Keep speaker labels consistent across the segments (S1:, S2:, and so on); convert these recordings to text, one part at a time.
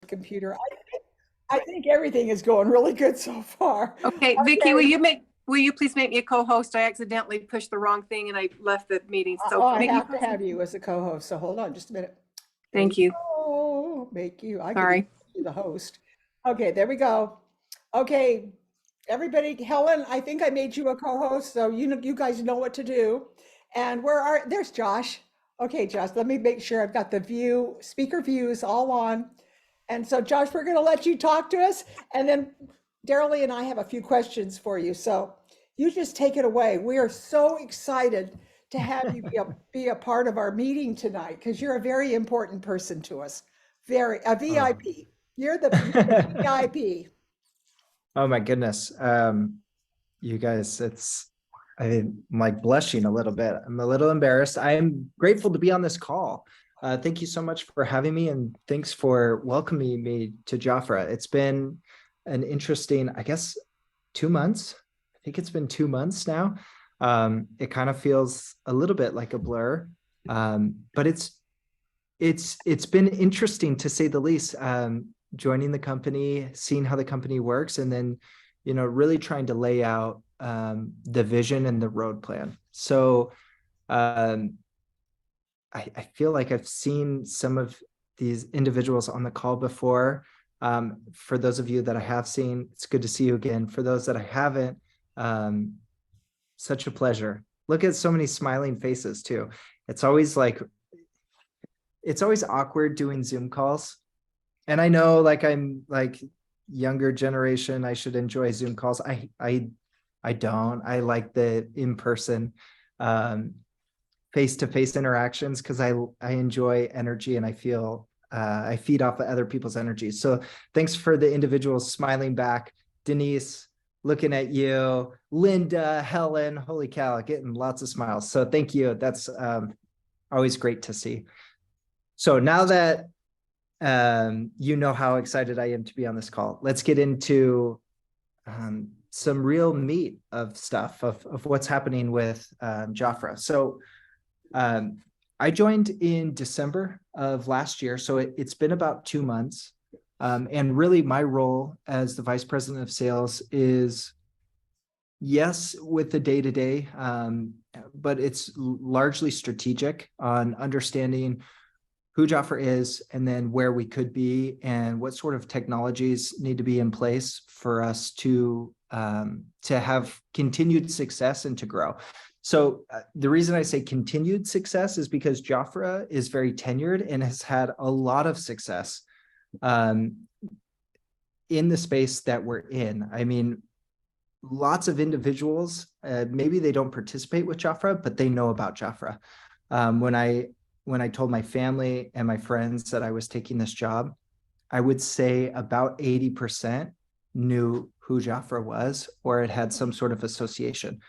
S1: computer. I think everything is going really good so far.
S2: Okay, Vicky, will you please make me a co-host? I accidentally pushed the wrong thing and I left the meeting. So
S1: Oh, I
S2: make me
S1: have to have you as a co-host. So hold on just a minute. There you
S2: Thank you.
S1: go. Make you. I could
S2: Sorry.
S1: be the host. Okay, there we go. Okay, everybody, Helen, I think I made you a co-host, so you guys know what to do. And there's Josh. Okay, Josh, let me make sure I've got the speaker views all on. And so Josh, we're going to let you talk to us. And then Darrell and I have a few questions for you. So you just take it away. We are so excited to have you be a part of our meeting tonight because you're a very important person to us. A
S3: Oh.
S1: VIP. You're the VIP.
S3: Oh my goodness. You guys, I'm like blushing a little bit. I'm a little embarrassed. I'm grateful to be on this call. Thank you so much for having me, and thanks for welcoming me to Jafra. It's been an interesting, I guess, 2 months. I think it's been 2 months now. It kind of feels a little bit like a blur, but it's been interesting to say the least. Joining the company, seeing how the company works, and then, really trying to lay out the vision and the road plan. So I feel like I've seen some of these individuals on the call before. For those of you that I have seen, it's good to see you again. For those that I haven't, such a pleasure. Look at so many smiling faces too. It's always awkward doing Zoom calls. And I know, I'm like younger generation, I should enjoy Zoom calls. I don't. I like the in-person face-to-face interactions because I enjoy energy, and I feel I feed off of other people's energy. So thanks for the individuals smiling back. Denise, looking at you. Linda, Helen, holy cow, getting lots of smiles. So thank you. That's always great to see. So now that you know how excited I am to be on this call, let's get into some real meat of stuff of what's happening with Jafra. So I joined in December of last year, so it's been about 2 months. And really my role as the vice president of sales is, yes, with the day-to-day, but it's largely strategic on understanding who Jafra is, and then where we could be, and what sort of technologies need to be in place for us to have continued success and to grow. So the reason I say continued success is because Jafra is very tenured and has had a lot of success in the space that we're in. I mean, lots of individuals, maybe they don't participate with Jafra, but they know about Jafra. When I told my family and my friends that I was taking this job, I would say about 80% knew who Jafra was, or it had some sort of association.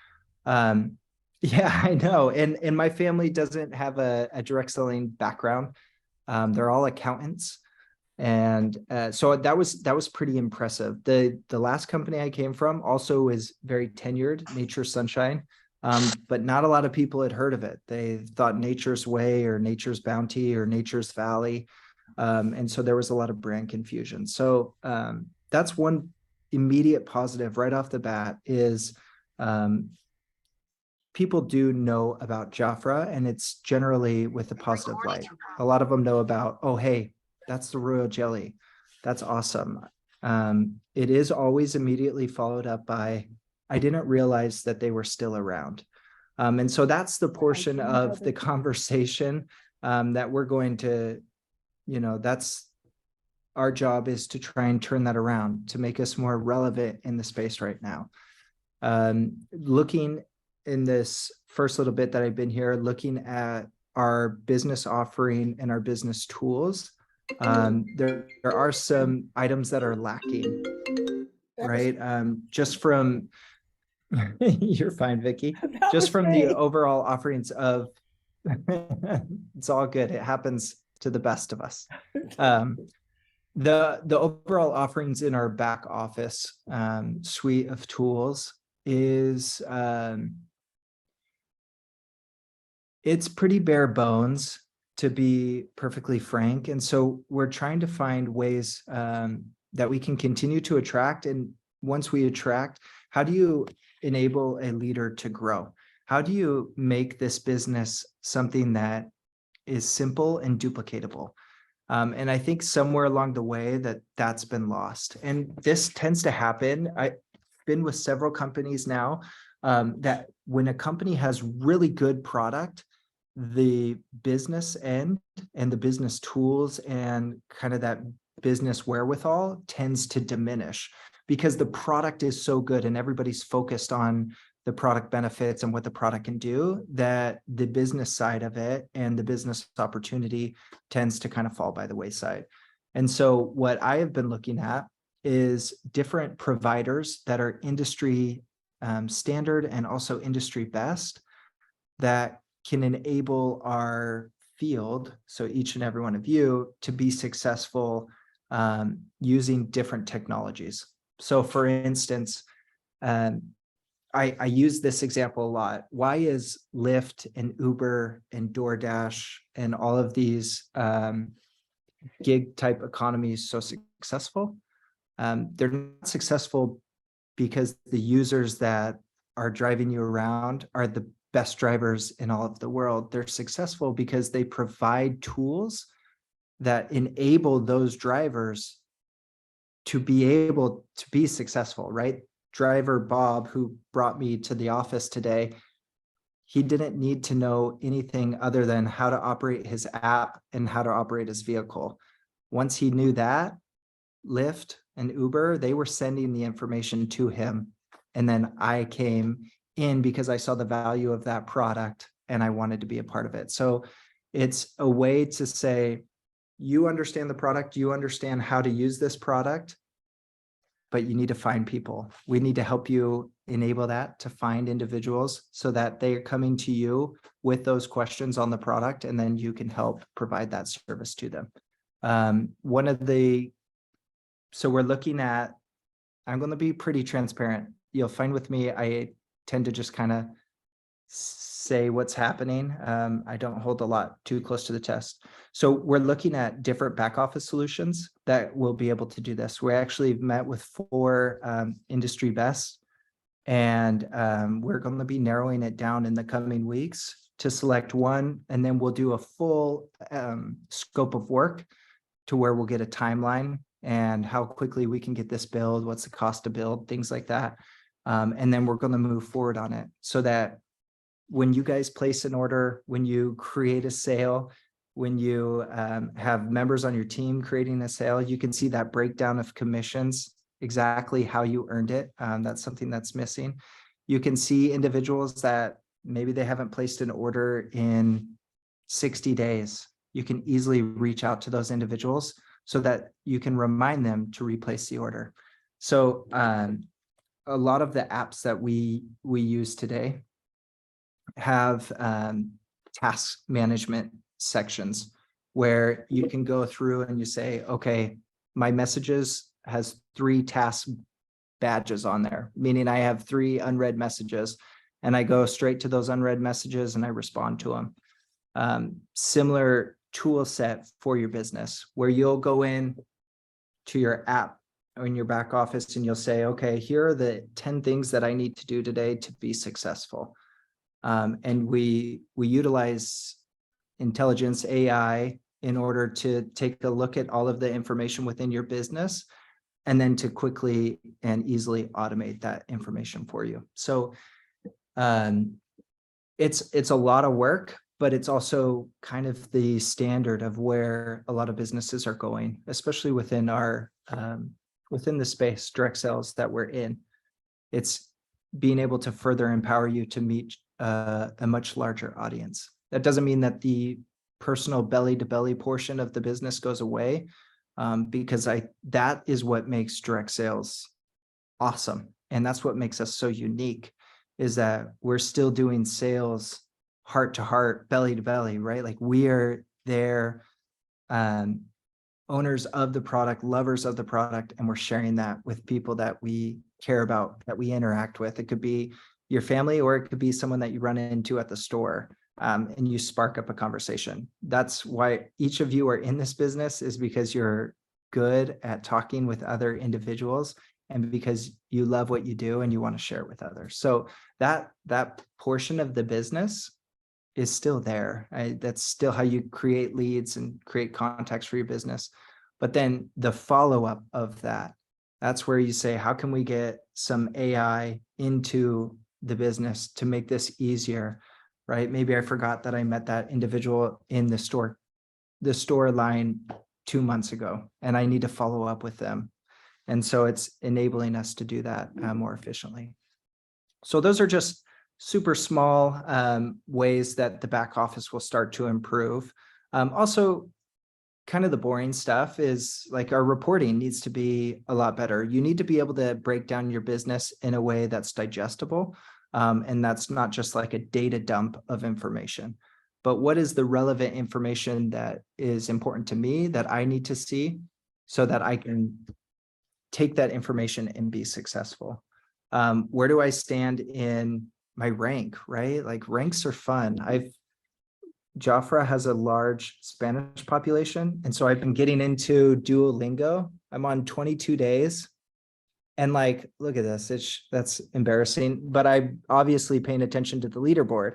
S3: Yeah, I know. And my family doesn't have a direct selling background. They're all accountants. And so that was pretty impressive. The last company I came from also is very tenured, Nature's Sunshine. But not a lot of people had heard of it. They thought Nature's Way or Nature's Bounty or Nature's Valley. And so there was a lot of brand confusion. So that's one immediate positive right off the bat is people do know about Jafra, and it's generally with a positive light. A lot of them know about, oh, hey, that's the royal jelly. That's awesome. It is always immediately followed up by, I didn't realize that they were still around. And so that's the portion of the conversation that we're going to, that's our job, is to try and turn that around to make us more relevant in the space right now. Looking in this first little bit that I've been here, looking at our business offering and our business tools, there are some items that are lacking, right? Just from, you're fine, Vicky. Just from the overall offerings of, it's all good. It happens to the best of us. The overall offerings in our back office suite of tools is, it's pretty bare bones. to be perfectly frank. And so we're trying to find ways that we can continue to attract. And once we attract, how do you enable a leader to grow? How do you make this business something that is simple and duplicatable? And I think somewhere along the way that's been lost. And this tends to happen. I've been with several companies now that when a company has really good product, the business end and the business tools and kind of that business wherewithal tends to diminish because the product is so good and everybody's focused on the product benefits and what the product can do, that the business side of it and the business opportunity tends to kind of fall by the wayside. And so what I have been looking at is different providers that are industry standard and also industry best that can enable our field, so each and every one of you, to be successful using different technologies. So for instance, I use this example a lot. Why is Lyft and Uber and DoorDash and all of these gig type economies so successful? They're not successful because the users that are driving you around are the best drivers in all of the world. They're successful because they provide tools that enable those drivers to be able to be successful, right? Driver Bob, who brought me to the office today, he didn't need to know anything other than how to operate his app and how to operate his vehicle. Once he knew that, Lyft and Uber, they were sending the information to him. And then I came in because I saw the value of that product and I wanted to be a part of it. So it's a way to say, you understand the product, you understand how to use this product, but you need to find people. We need to help you enable that, to find individuals so that they are coming to you with those questions on the product, and then you can help provide that service to them. So we're looking at, I'm going to be pretty transparent. You'll find with me, I tend to just kind of say what's happening. I don't hold a lot too close to the chest. So we're looking at different back office solutions that will be able to do this. We actually met with 4 industry bests, and we're going to be narrowing it down in the coming weeks to select one, and then we'll do a full scope of work to where we'll get a timeline and how quickly we can get this build, what's the cost to build, things like that. And then we're going to move forward on it so that when you guys place an order, when you create a sale, when you have members on your team creating a sale, you can see that breakdown of commissions, exactly how you earned it. That's something that's missing. You can see individuals that maybe they haven't placed an order in 60 days. You can easily reach out to those individuals so that you can remind them to replace the order. So a lot of the apps that we use today have task management sections where you can go through and you say, okay, my messages has 3 task badges on there, meaning I have 3 unread messages, and I go straight to those unread messages and I respond to them. Similar tool set for your business where you'll go in to your app or in your back office and you'll say, okay, here are the 10 things that I need to do today to be successful. And we utilize intelligence AI in order to take a look at all of the information within your business and then to quickly and easily automate that information for you. So it's a lot of work, but it's also kind of the standard of where a lot of businesses are going, especially within our within the space, direct sales that we're in. It's being able to further empower you to meet a much larger audience. That doesn't mean that the personal belly to belly portion of the business goes away, because that is what makes direct sales awesome. And that's what makes us so unique, is that we're still doing sales heart to heart, belly to belly, right? Like we are there, owners of the product, lovers of the product, and we're sharing that with people that we care about, that we interact with. It could be your family, or it could be someone that you run into at the store. and you spark up a conversation. That's why each of you are in this business, is because you're good at talking with other individuals and because you love what you do and you want to share it with others. So that portion of the business is still there. That's still how you create leads and create contacts for your business. But then the follow-up of that, that's where you say, how can we get some AI into the business to make this easier, right? Maybe I forgot that I met that individual in the store line 2 months ago, and I need to follow up with them. And so it's enabling us to do that more efficiently. So those are just super small ways that the back office will start to improve. Also, kind of the boring stuff is like our reporting needs to be a lot better. You need to be able to break down your business in a way that's digestible. And that's not just like a data dump of information, but what is the relevant information that is important to me that I need to see so that I can take that information and be successful. Where do I stand in my rank, right? Like ranks are fun. Jafra has a large Spanish population. And so I've been getting into Duolingo. I'm on 22 days. And like, look at this, that's embarrassing, but I'm obviously paying attention to the leaderboard.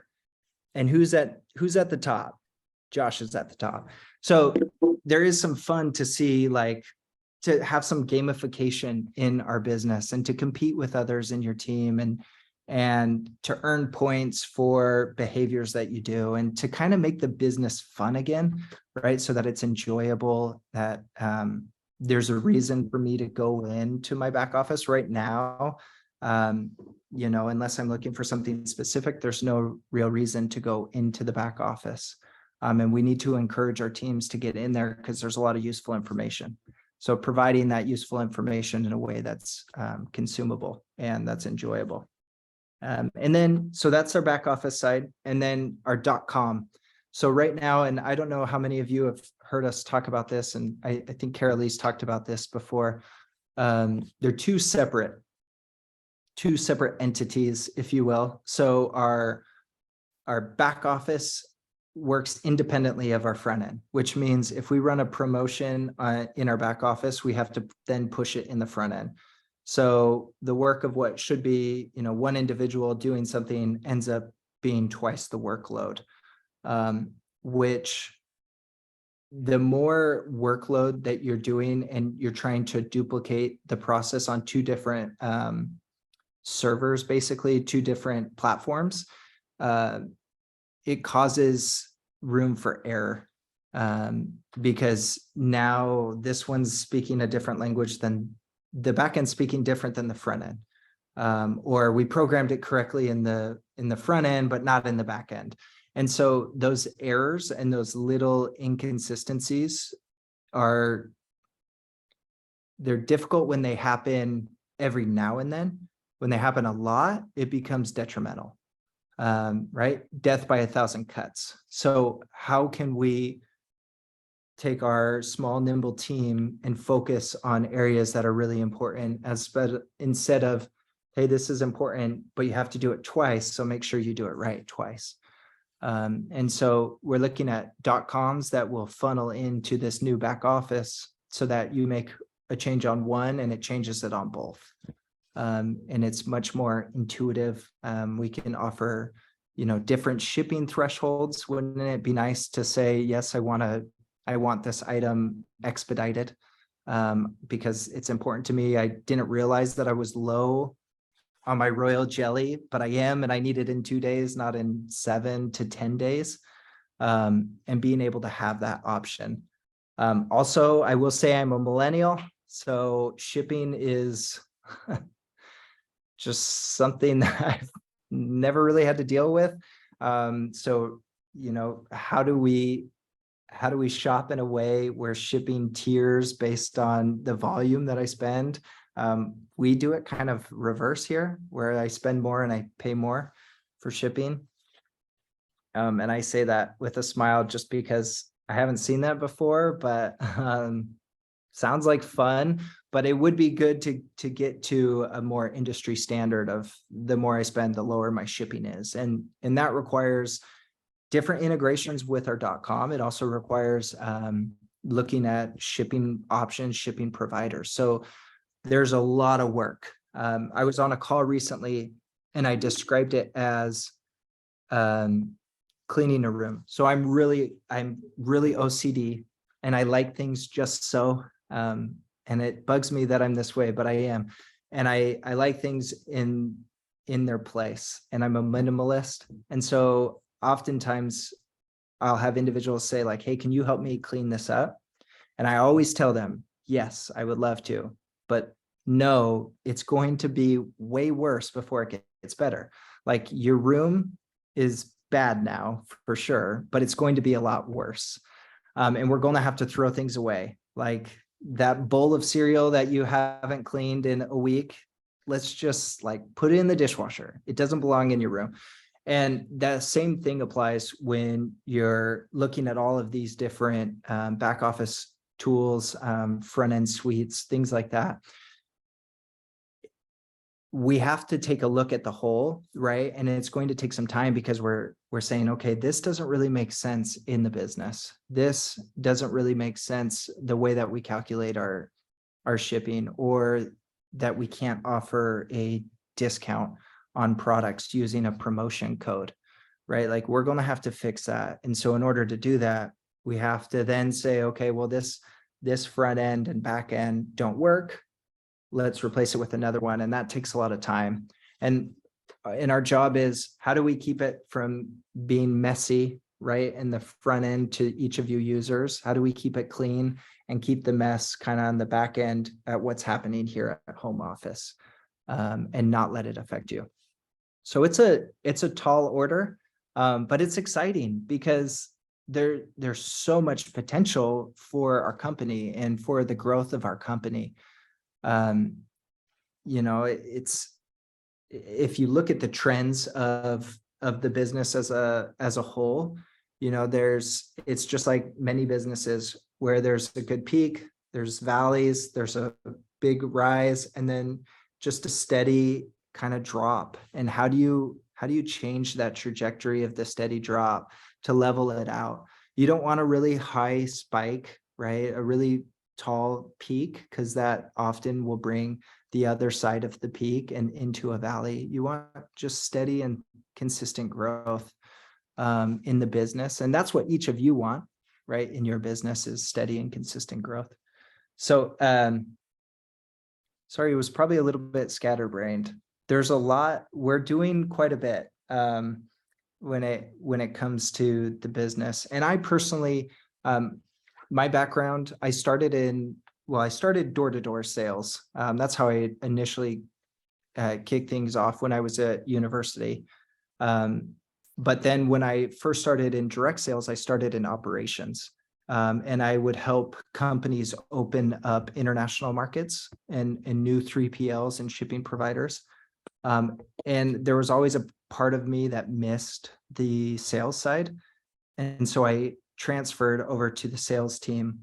S3: And who's at the top? Josh is at the top. So there is some fun to see, like, to have some gamification in our business and to compete with others in your team and to earn points for behaviors that you do and to kind of make the business fun again, right? So that it's enjoyable, that there's a reason for me to go into my back office right now. Unless I'm looking for something specific, there's no real reason to go into the back office. And we need to encourage our teams to get in there because there's a lot of useful information. So providing that useful information in a way that's consumable and that's enjoyable. So that's our back office side, and then our .com. So right now, and I don't know how many of you have heard us talk about this, and I think Carolise talked about this before. They're two separate entities, if you will. So our back office works independently of our front end, which means if we run a promotion in our back office, we have to then push it in the front end. So the work of what should be, one individual doing something ends up being twice the workload, which the more workload that you're doing and you're trying to duplicate the process on two different servers, basically two different platforms, it causes room for error because now this one's speaking a different language than the backend, speaking different than the front end, or we programmed it correctly in the front end, but not in the back end. And so those errors and those little inconsistencies they're difficult when they happen every now and then. When they happen a lot, it becomes detrimental. Right? Death by 1,000 cuts. So how can we take our small, nimble team and focus on areas that are really important instead of, hey, this is important, but you have to do it twice. So make sure you do it right twice. And so we're looking at .coms that will funnel into this new back office so that you make a change on one and it changes it on both. And it's much more intuitive. We can offer, different shipping thresholds. Wouldn't it be nice to say, yes, I want this item expedited because it's important to me. I didn't realize that I was low on my royal jelly, but I am, and I need it in 2 days, not in 7 to 10 days. And being able to have that option. Also, I will say I'm a millennial, so shipping is just something that I've never really had to deal with. So, how do we shop in a way where shipping tiers based on the volume that I spend? We do it kind of reverse here, where I spend more and I pay more for shipping. And I say that with a smile just because I haven't seen that before, but sounds like fun. But it would be good to get to a more industry standard of the more I spend, the lower my shipping is. And that requires different integrations with our .com. It also requires looking at shipping options, shipping providers. So there's a lot of work. I was on a call recently and I described it as cleaning a room. So I'm really OCD and I like things just so, and it bugs me that I'm this way, but I am. And I like things in their place, and I'm a minimalist. And so oftentimes I'll have individuals say like, hey, can you help me clean this up? And I always tell them, yes, I would love to, but no, it's going to be way worse before it gets better. Like your room is bad now for sure, but it's going to be a lot worse. And we're going to have to throw things away. Like that bowl of cereal that you haven't cleaned in a week, let's just like put it in the dishwasher. It doesn't belong in your room. And that same thing applies when you're looking at all of these different back office tools, front end suites, things like that. We have to take a look at the whole, right? And it's going to take some time because we're saying, okay, this doesn't really make sense in the business. This doesn't really make sense the way that we calculate our shipping, or that we can't offer a discount on products using a promotion code, right? Like we're going to have to fix that. And so in order to do that, we have to then say, okay, well, this front end and back end don't work. Let's replace it with another one. And that takes a lot of time. And our job is, how do we keep it from being messy, right? In the front end to each of you users, how do we keep it clean and keep the mess kind of on the back end at what's happening here at home office, and not let it affect you? So it's a tall order, but it's exciting because there's so much potential for our company and for the growth of our company. You know, it's, if you look at the trends of the business as a whole, you know, it's just like many businesses where there's a good peak, there's valleys, there's a big rise, and then just a steady kind of drop. And how do you change that trajectory of the steady drop to level it out? You don't want a really high spike, right? A really tall peak, because that often will bring the other side of the peak and into a valley. You want just steady and consistent growth in the business. And that's what each of you want, right? In your business, is steady and consistent growth. So sorry, it was probably a little bit scatterbrained. There's a lot, we're doing quite a bit when it comes to the business. And I personally, my background, I started door-to-door sales. That's how I initially kicked things off when I was at university. But then when I first started in direct sales, I started in operations. And I would help companies open up international markets and new 3PLs and shipping providers. And there was always a part of me that missed the sales side. And so I transferred over to the sales team.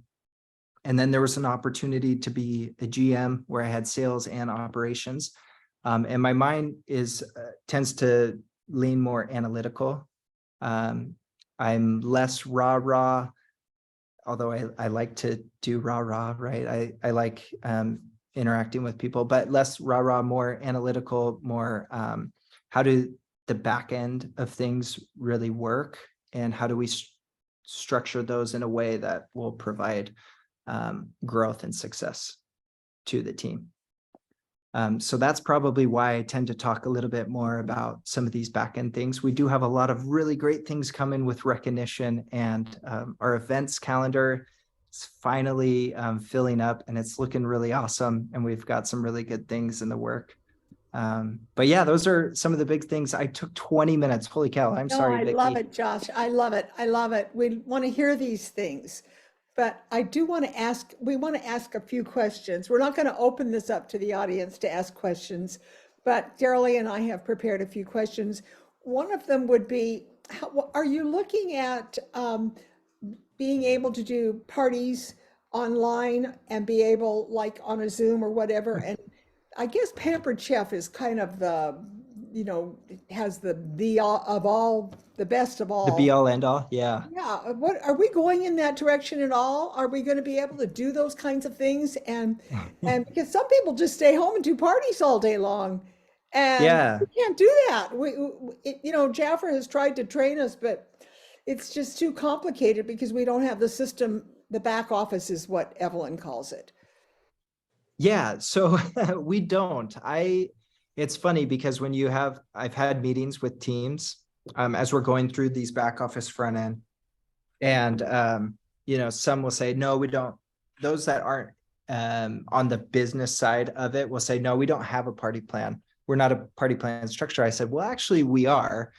S3: And then there was an opportunity to be a GM where I had sales and operations. And my mind tends to lean more analytical. I'm less rah-rah, although I like to do rah-rah, right? I like interacting with people, but less rah-rah, more analytical, more how do the back end of things really work, and how do we structure those in a way that will provide growth and success to the team. So that's probably why I tend to talk a little bit more about some of these back end things. We do have a lot of really great things coming with recognition, and our events calendar is finally filling up, and it's looking really awesome. And we've got some really good things in the work. But yeah, those are some of the big things. I took 20 minutes. Holy cow. I'm sorry,
S1: I
S3: Vicky.
S1: love it, Josh. I love it. I love it. We want to hear these things. But I do want to ask, we want to ask a few questions. We're not going to open this up to the audience to ask questions, but Daryl and I have prepared a few questions. One of them would be, are you looking at being able to do parties online and be able, like on a Zoom or whatever? And I guess Pampered Chef is kind of you know, has the all of all, the best of
S3: The
S1: all.
S3: be all end all. Yeah.
S1: Yeah, what are we going in that direction at all? Are we going to be able to do those kinds of things? And because some people just stay home and do parties all day long, and
S3: Yeah.
S1: we can't do that. You know, Jafra has tried to train us, but it's just too complicated because we don't have the system. The back office is what Evelyn calls it.
S3: Yeah, so we don't. It's funny because when I've had meetings with teams as we're going through these back office front end, and some will say, no, we don't. Those that aren't on the business side of it will say, no, we don't have a party plan. We're not a party plan structure. I said, well, actually, we are.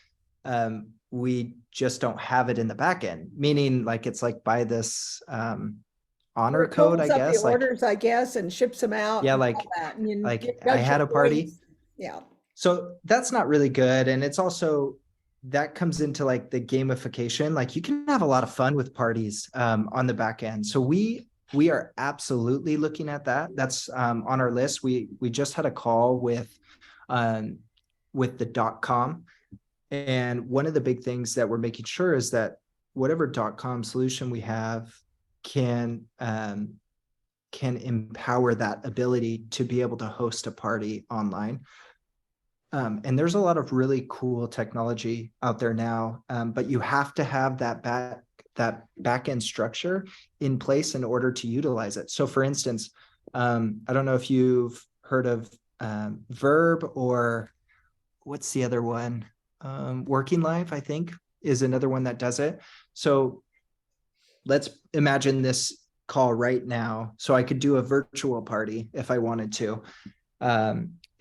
S3: We just don't have it in the back end, meaning like it's like by this honor
S1: Where it
S3: code, I
S1: totals up the
S3: guess. Like,
S1: orders, I guess, and ships them out
S3: yeah,
S1: and all
S3: like
S1: that. And you
S3: like
S1: it
S3: I
S1: does
S3: had
S1: your
S3: a party.
S1: points. Yeah.
S3: So that's not really good. And it's also that comes into like the gamification. Like you can have a lot of fun with parties on the back end. So we are absolutely looking at that. That's on our list. We just had a call with the .com. And one of the big things that we're making sure is that whatever .com solution we have can empower that ability to be able to host a party online. And there's a lot of really cool technology out there now, but you have to have that back end structure in place in order to utilize it. So for instance, I don't know if you've heard of Verb, or what's the other one? Working Live, I think, is another one that does it. So let's imagine this call right now. So I could do a virtual party if I wanted to.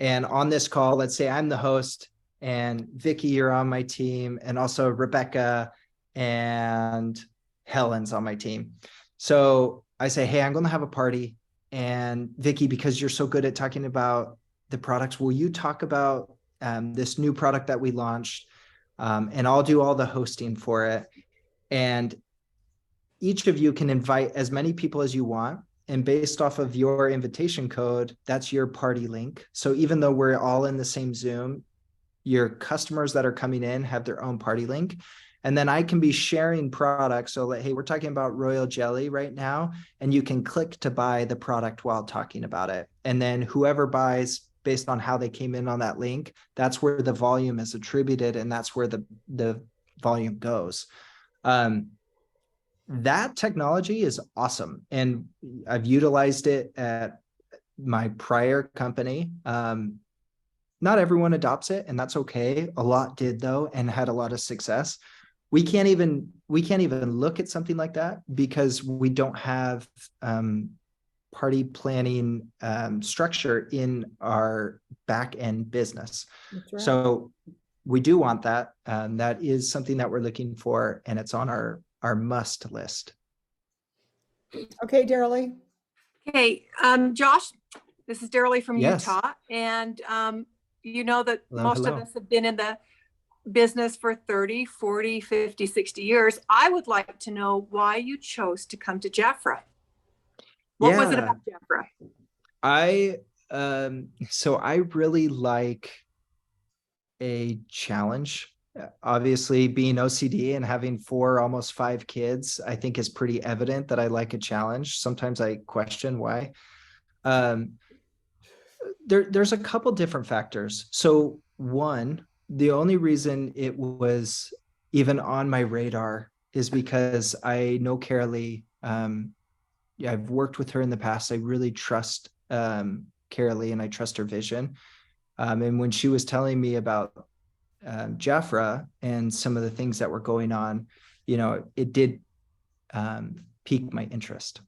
S3: And on this call, let's say I'm the host and Vicky, you're on my team, and also Rebecca and Helen's on my team. So I say, hey, I'm going to have a party. And Vicky, because you're so good at talking about the products, will you talk about this new product that we launched? And I'll do all the hosting for it. And each of you can invite as many people as you want. And based off of your invitation code, that's your party link. So even though we're all in the same Zoom, your customers that are coming in have their own party link. And then I can be sharing products. So like, hey, we're talking about royal jelly right now, and you can click to buy the product while talking about it. And then whoever buys based on how they came in on that link, that's where the volume is attributed, and that's where the volume goes. That technology is awesome. And I've utilized it at my prior company. Not everyone adopts it, and that's okay. A lot did though, and had a lot of success. We can't even look at something like that because we don't have party planning structure in our back end business.
S1: That's right.
S3: So we do want that. That is something that we're looking for, and it's on our must list.
S1: Okay, Daryl.
S2: Okay, Josh, this is Daryl from
S3: Yes.
S2: Utah, and you know that
S3: Hello,
S2: most
S3: hello.
S2: of us have been in the business for 30, 40, 50, 60 years. I would like to know why you chose to come to Jafra. What was it about Jafra?
S3: So I really like a challenge. Obviously, being OCD and having 4, almost 5 kids, I think is pretty evident that I like a challenge. Sometimes I question why. There's a couple different factors. So one, the only reason it was even on my radar is because I know Carolee. I've worked with her in the past. I really trust Carolee, and I trust her vision. And when she was telling me about Jafra and some of the things that were going on, it did pique my interest.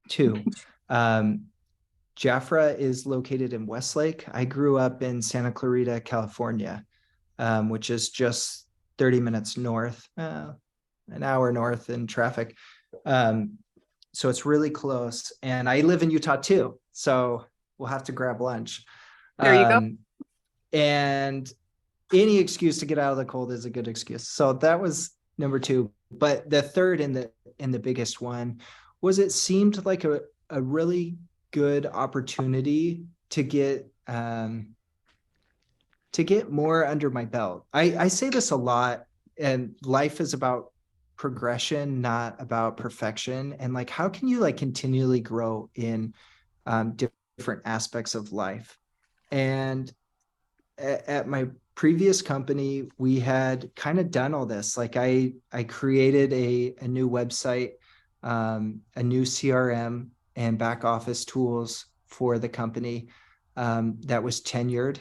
S3: 2, Jafra is located in Westlake. I grew up in Santa Clarita, California, which is just 30 minutes north, an hour north in traffic. So it's really close. And I live in Utah too, so we'll have to grab lunch.
S2: There you go.
S3: And any excuse to get out of the cold is a good excuse. So that was number 2. But the third and the biggest one was it seemed like a really good opportunity to get to get more under my belt. I say this a lot, and life is about progression, not about perfection. And like, how can you like continually grow in different aspects of life? And at my previous company, we had kind of done all this. Like I created a new website, a new CRM and back office tools for the company that was tenured,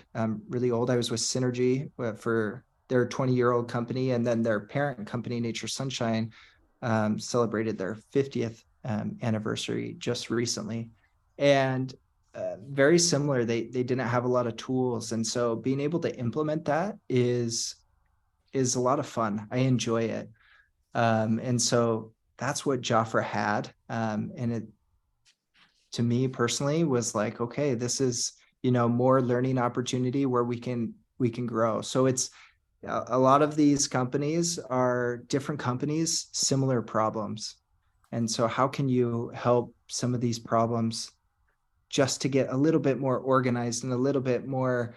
S3: really old. I was with Synergy for their 20-year-old company, and then their parent company, Nature Sunshine, celebrated their 50th anniversary just recently. And very similar. They didn't have a lot of tools, and so being able to implement that is a lot of fun. I enjoy it, and so that's what Jafra had, and it, to me personally, was like, okay, this is, you know, more learning opportunity where we can grow. So it's a lot of these companies are different companies, similar problems, and so how can you help some of these problems just to get a little bit more organized and a little bit more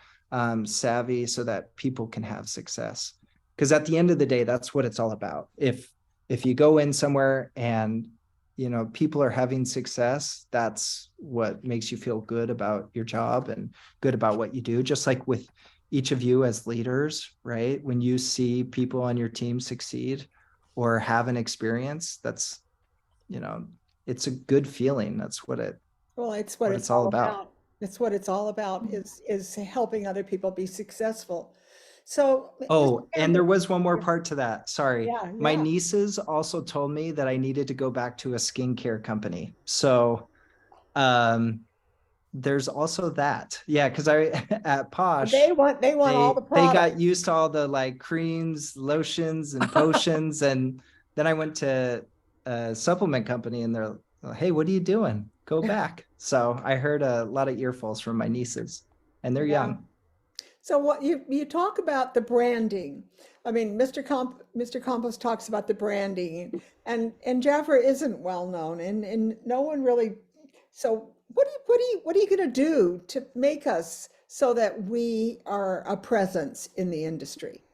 S3: savvy so that people can have success? Because at the end of the day, that's what it's all about. If you go in somewhere and, you know, people are having success, that's what makes you feel good about your job and good about what you do. Just like with each of you as leaders, right? When you see people on your team succeed or have an experience, that's, you know, it's a good feeling. That's what it,
S1: Well, it's what it's
S3: all
S1: all
S3: about.
S1: about. It's what it's all about, is helping other people be successful. So, Mr.
S3: Oh, and there
S1: Campbell,
S3: was one more part to that. Sorry.
S1: yeah,
S3: My
S1: yeah.
S3: nieces also told me that I needed to go back to a skincare company. So um there's also that. Yeah, because I at Posh,
S1: They want all the
S3: they got
S1: products.
S3: used to all the like creams, lotions, and potions. And then I went to a supplement company and they're, hey, what are you doing? Go back. So I heard a lot of earfuls from my nieces, and they're
S1: Yeah.
S3: young.
S1: So what you talk about the branding. I mean, Mr. Compost talks about the branding, and Jafra isn't well known, and no one really. So what are you going to do to make us so that we are a presence in the industry?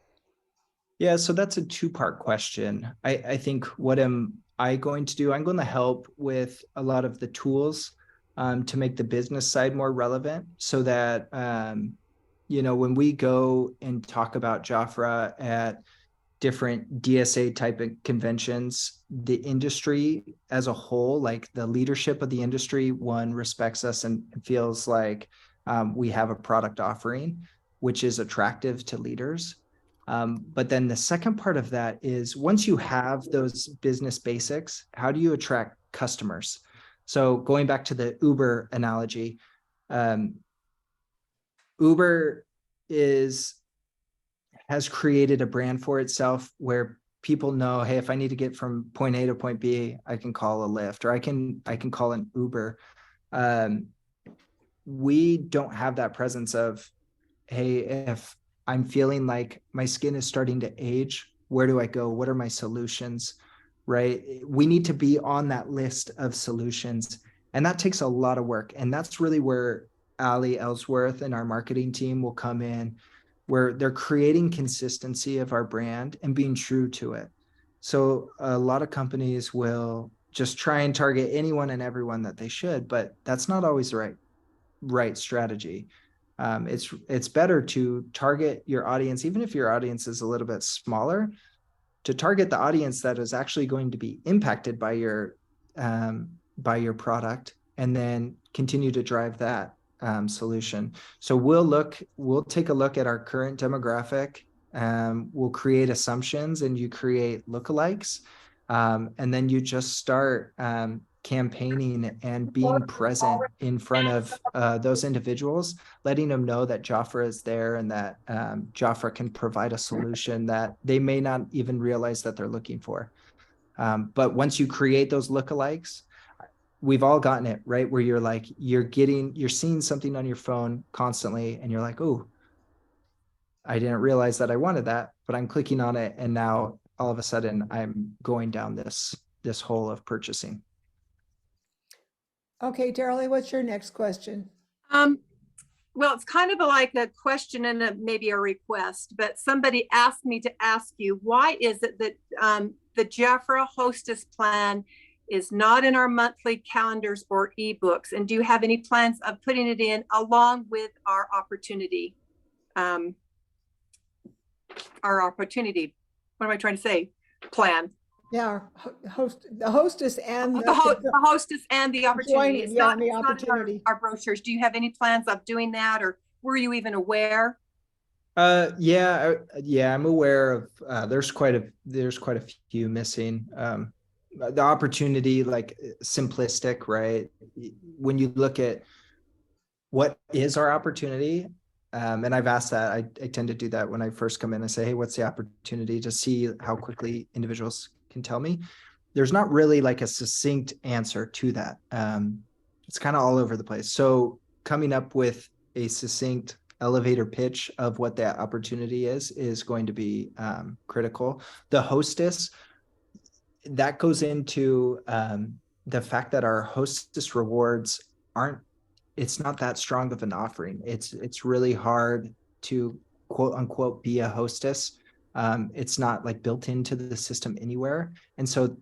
S3: Yeah, so that's a two-part question. I think, what am I going to do? I'm going to help with a lot of the tools to make the business side more relevant so that, you know, when we go and talk about Jafra at different DSA type of conventions, the industry as a whole, like the leadership of the industry, one, respects us and feels like we have a product offering, which is attractive to leaders. But then the second part of that is, once you have those business basics, how do you attract customers? So going back to the Uber analogy, Uber has created a brand for itself where people know, hey, if I need to get from point A to point B, I can call a Lyft, or I can call an Uber. We don't have that presence of, hey, if I'm feeling like my skin is starting to age, where do I go? What are my solutions? Right? We need to be on that list of solutions. And that takes a lot of work. And that's really where Ali Ellsworth and our marketing team will come in, where they're creating consistency of our brand and being true to it. So a lot of companies will just try and target anyone and everyone that they should, but that's not always the right strategy. It's better to target your audience, even if your audience is a little bit smaller, to target the audience that is actually going to be impacted by your product, and then continue to drive that solution. So we'll take a look at our current demographic. We'll create assumptions, and you create lookalikes, and then you just start campaigning and being present in front of those individuals, letting them know that Jafra is there and that Jafra can provide a solution that they may not even realize that they're looking for. But once you create those lookalikes, we've all gotten it, right? Where you're like, you're seeing something on your phone constantly, and you're like, oh, I didn't realize that I wanted that, but I'm clicking on it, and now all of a sudden I'm going down this hole of purchasing.
S1: Okay, Darrell, what's your next question?
S2: Well, it's kind of like a question and maybe a request, but somebody asked me to ask you, why is it that the Jafra Hostess plan is not in our monthly calendars or ebooks? And do you have any plans of putting it in along with our opportunity? What am I trying to say? Plan.
S1: Yeah, the hostess and
S2: the hostess and the opportunity. It's not in our brochures. Do you have any plans of doing that, or were you even aware?
S3: Yeah, I'm aware of. There's quite a few missing. The opportunity, like simplistic, right? When you look at what is our opportunity, and I've asked that. I tend to do that when I first come in. I say, hey, what's the opportunity, to see how quickly individuals can tell me. There's not really like a succinct answer to that. It's kind of all over the place. So coming up with a succinct elevator pitch of what that opportunity is going to be critical. The hostess, that goes into the fact that our hostess rewards it's not that strong of an offering. It's really hard to quote unquote be a hostess. It's not like built into the system anywhere. And so,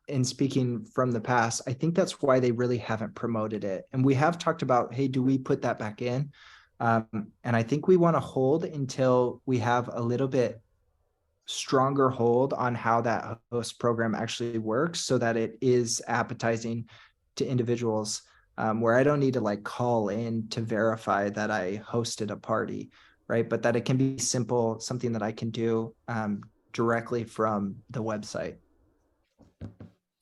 S3: in speaking from the past, I think that's why they really haven't promoted it. And we have talked about, hey, do we put that back in? And I think we want to hold until we have a little bit stronger hold on how that host program actually works, so that it is appetizing to individuals, where I don't need to like call in to verify that I hosted a party, right? But that it can be simple, something that I can do directly from the website.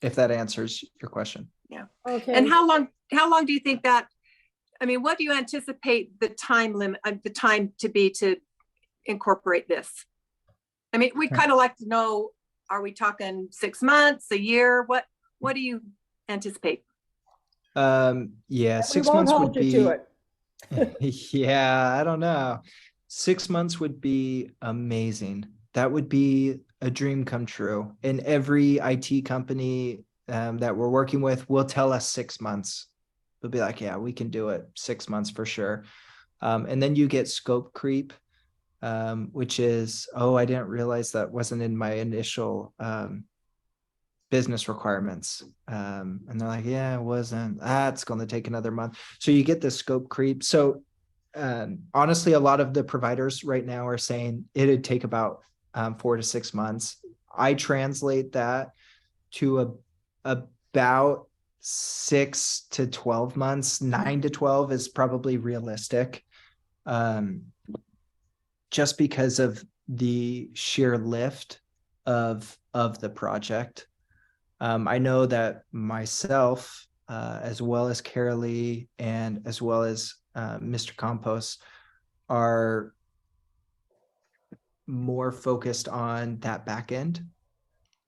S3: If that answers your question.
S2: Yeah. Okay. And how long do you think that, I mean, what do you anticipate the time limit, the time to be to incorporate this? I mean, we'd kind of like to know, are we talking 6 months, a year? What do you anticipate?
S3: Yeah, 6 months would be, yeah, I don't know. 6 months would be amazing. That would be a dream come true. And every IT company that we're working with will tell us 6 months. They'll be like, yeah, we can do it 6 months for sure. And then you get scope creep, which is, oh, I didn't realize that wasn't in my initial business requirements. And they're like, yeah, it wasn't. It's going to take another month. So you get the scope creep. So honestly, a lot of the providers right now are saying it'd take about 4 to 6 months. I translate that to about 6 to 12 months. 9 to 12 is probably realistic, just because of the sheer lift of the project. I know that myself, as well as Carolee, and as well as Mr. Compost, are more focused on that back end.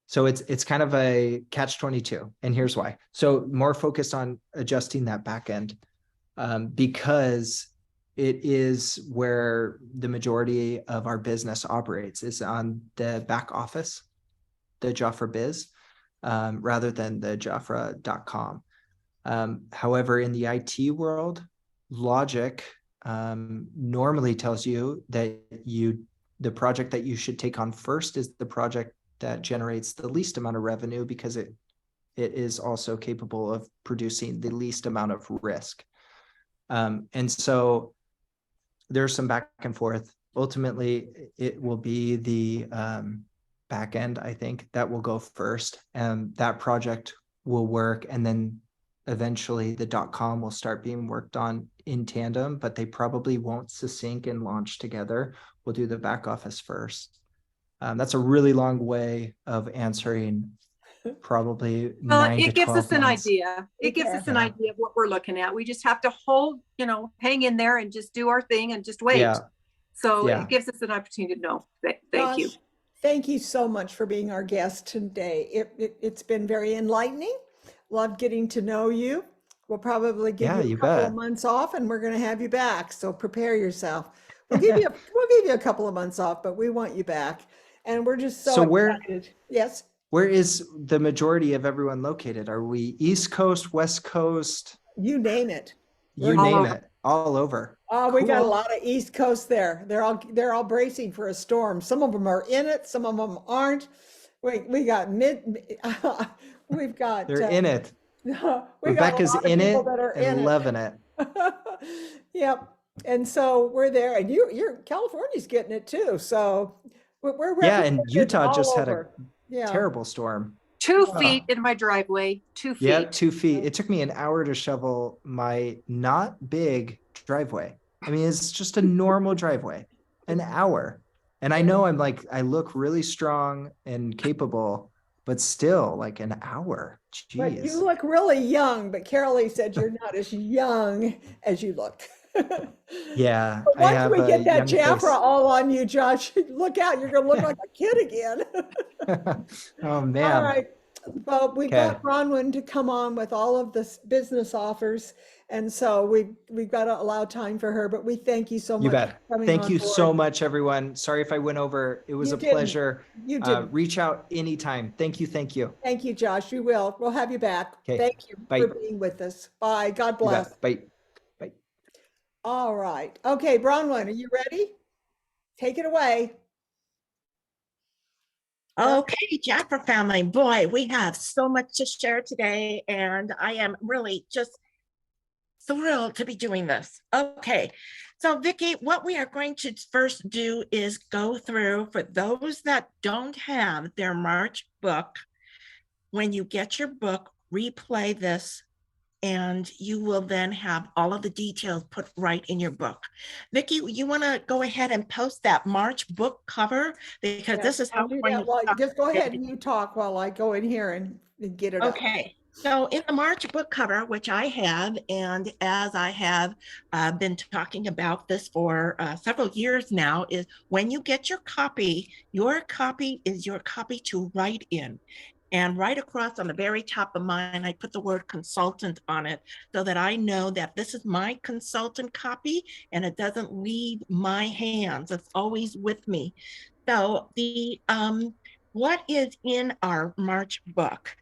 S3: So it's kind of a catch-22, and here's why. So more focused on adjusting that back end, because it is where the majority of our business operates, is on the back office, the Jafra Biz, rather than the Jafra.com. However, in the IT world, logic normally tells you that the project that you should take on first is the project that generates the least amount of revenue, because it is also capable of producing the least amount of risk. And so there's some back and forth. Ultimately, it will be the back end, I think, that will go first, and that project will work. And then eventually the .com will start being worked on in tandem, but they probably won't sync and launch together. We'll do the back office first. That's a really long way of answering probably 9 to 12 months.
S2: It gives us an idea. It gives us an idea of what we're looking at. We just have to hang in there and just do our thing and just wait. So it gives us an opportunity to know. Thank you.
S1: Thank you so much for being our guest today. It's been very enlightening. Love getting to know you. We'll probably give you a couple of months off, and we're going to have you back. So prepare yourself. We'll give you a couple of months off, but we want you back. And we're just so excited. Yes.
S3: Where is the majority of everyone located? Are we East Coast, West Coast?
S1: You name it.
S3: You name it. all over.
S1: Oh, we got a
S3: Cool.
S1: lot of East Coast there. They're all bracing for a storm. Some of them are in it, some of them aren't. We got we've got
S3: They're in it.
S1: we got a
S3: Rebecca's
S1: lot of
S3: in
S1: people
S3: it
S1: that are in
S3: and
S1: it.
S3: loving it.
S1: Yep. And so we're there, and you're California's getting it too. So we're
S3: Yeah, and
S1: represented
S3: Utah
S1: all
S3: just had a
S1: over. Yeah.
S3: terrible storm.
S2: 2
S3: Oh.
S2: feet in my driveway, 2 feet.
S3: Yeah, 2 feet. It took me an hour to shovel my not big driveway. I mean, it's just a normal driveway, an hour. And I know I look really strong and capable, but still like an hour.
S1: But you
S3: Jeez.
S1: look really young, but Carolee said you're not as young as you look.
S3: Yeah,
S1: But
S3: I
S1: once
S3: have
S1: we
S3: a
S1: get that
S3: young
S1: Jafra
S3: face.
S1: all on you, Josh, look out, you're gonna look like a kid again.
S3: Oh
S1: All
S3: man.
S1: right. Well, we
S3: Okay.
S1: got Bronwyn to come on with all of the business offers. And so we've got to allow time for her, but we thank you so
S3: You
S1: much
S3: bet.
S1: for coming
S3: Thank
S1: on
S3: you
S1: board.
S3: so much, everyone. Sorry if I went over. It was
S1: You
S3: a
S1: didn't.
S3: pleasure.
S1: You didn't.
S3: Reach out anytime. Thank you. Thank you.
S1: Thank you, Josh. We will. We'll have you back.
S3: Okay.
S1: Thank you
S3: Bye.
S1: for being with us. Bye. God
S3: You
S1: bless.
S3: bet. Bye. Bye.
S1: All right. Okay, Bronwyn, are you ready? Take it away.
S4: Okay, Jafra family, boy, we have so much to share today, and I am really just thrilled to be doing this. Okay, so Vicki, what we are going to first do is go through, for those that don't have their March book, when you get your book, replay this, and you will then have all of the details put right in your book. Vicki, you want to go ahead and post that March book cover, because
S1: Yeah,
S4: this is how
S1: I'll do that. Well, just go ahead and you talk while I go in here and get it up.
S4: Okay. So in the March book cover, which I have, and as I have been talking about this for several years now, is when you get your copy is your copy to write in. And right across on the very top of mine, I put the word consultant on it so that I know that this is my consultant copy and it doesn't leave my hands. It's always with me. So the what is in our March book?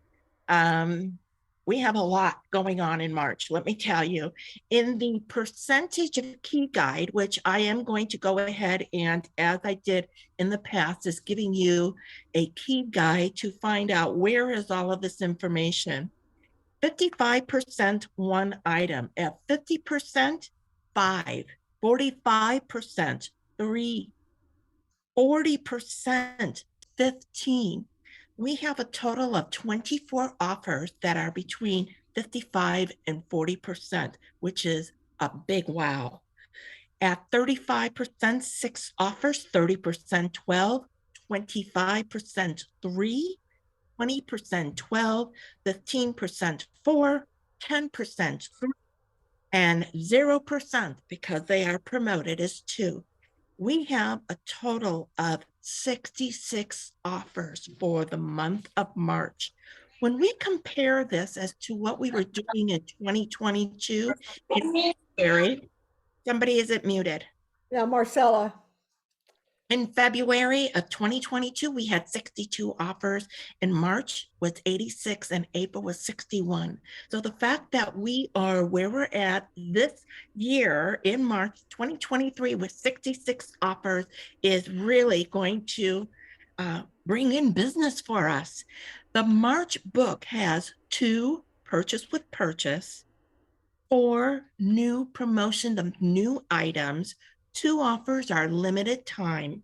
S4: We have a lot going on in March, let me tell you. In the percentage of key guide, which I am going to go ahead and, as I did in the past, is giving you a key guide to find out where is all of this information. 55% one item, at 50%, 5, 45%, 3, 40%, 15. We have a total of 24 offers that are between 55 and 40%, which is a big wow. At 35%, 6 offers, 30%, 12, 25%, 3, 20%, 12, 15%, 4, 10%, 3, and 0%, because they are promoted, is 2. We have a total of 66 offers for the month of March. When we compare this as to what we were doing in 2022, in February, somebody isn't muted.
S1: Yeah, Marcella.
S4: In February of 2022, we had 62 offers. In March was 86 and April was 61. So the fact that we are where we're at this year in March 2023 with 66 offers is really going to bring in business for us. The March book has 2 purchase with purchase, 4 new promotion of new items. 2 offers are limited time.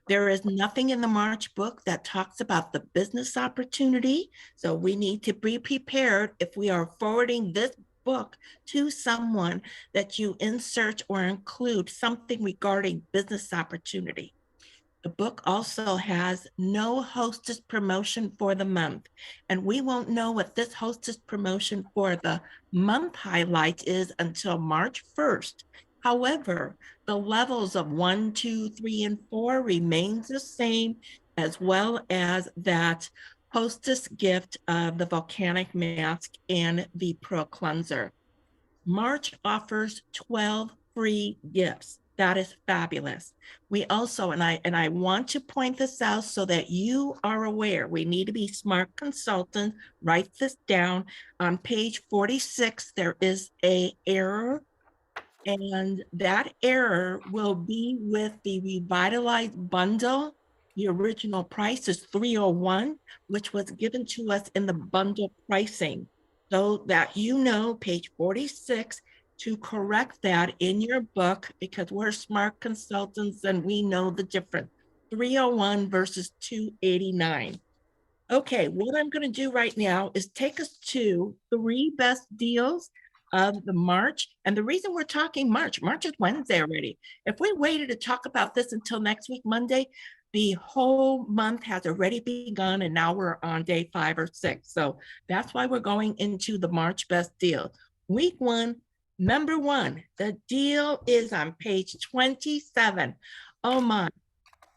S4: There is nothing in the March book that talks about the business opportunity. So we need to be prepared if we are forwarding this book to someone that you insert or include something regarding business opportunity. The book also has no hostess promotion for the month, and we won't know what this hostess promotion for the month highlight is until March 1st. However, the levels of 1, 2, 3, and 4 remains the same, as well as that hostess gift of the volcanic mask and the Pro Cleanser. March offers 12 free gifts. That is fabulous. We also, and I want to point this out so that you are aware, we need to be smart consultants. Write this down. On page 46, there is an error. And that error will be with the revitalized bundle. The original price is $301, which was given to us in the bundle pricing. So that you know, page 46, to correct that in your book, because we're smart consultants and we know the difference. 301 versus 289. Okay, what I'm going to do right now is take us to 3 best deals of the March. And the reason we're talking March is Wednesday already. If we waited to talk about this until next week, Monday, the whole month has already begun and now we're on day 5 or 6. So that's why we're going into the March best deal. Week 1, number 1, the deal is on page 27. Oh my.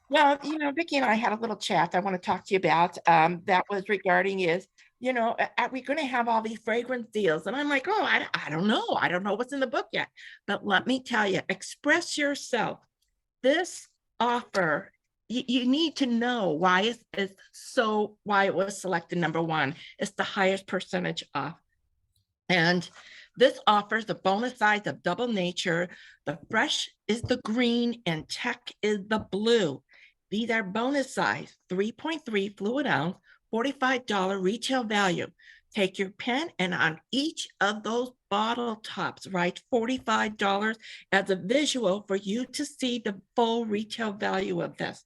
S4: Well, Vicki and I had a little chat I want to talk to you about that was regarding is, are we going to have all these fragrance deals? And I'm like, oh, I don't know. I don't know what's in the book yet. But let me tell you, express yourself. This offer, you need to know why why it was selected number 1. It's the highest percentage off. And this offers the bonus size of double nature. The fresh is the green and tech is the blue. These are bonus size, 3.3 fluid ounce, $45 retail value. Take your pen and on each of those bottle tops, write $45 as a visual for you to see the full retail value of this.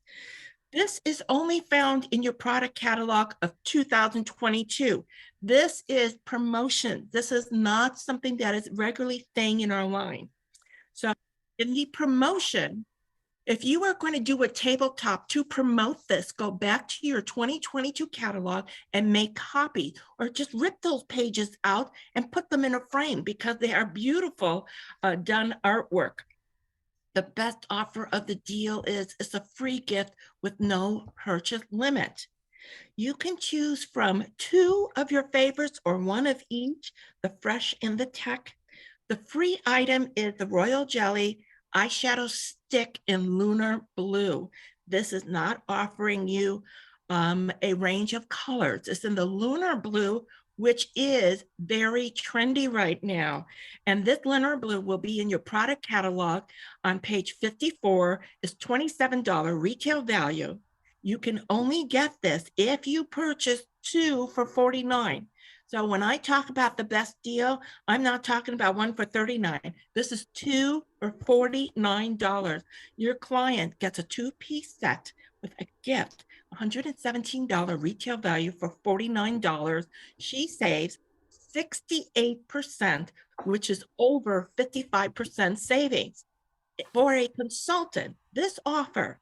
S4: This is only found in your product catalog of 2022. This is promotion. This is not something that is regularly staying in our line. So in the promotion, if you are going to do a tabletop to promote this, go back to your 2022 catalog and make copies or just rip those pages out and put them in a frame because they are beautiful done artwork. The best offer of the deal is it's a free gift with no purchase limit. You can choose from 2 of your favorites or 1 of each, the fresh and the tech. The free item is the Royal Jelly eyeshadow stick in lunar blue. This is not offering you a range of colors. It's in the lunar blue, which is very trendy right now. And this lunar blue will be in your product catalog on page 54. It's $27 retail value. You can only get this if you purchase 2 for $49. So when I talk about the best deal, I'm not talking about 1 for $39. This is 2 for $49. Your client gets a 2-piece set with a gift, $117 retail value for $49. She saves 68%, which is over 55% savings. For a consultant, this offer,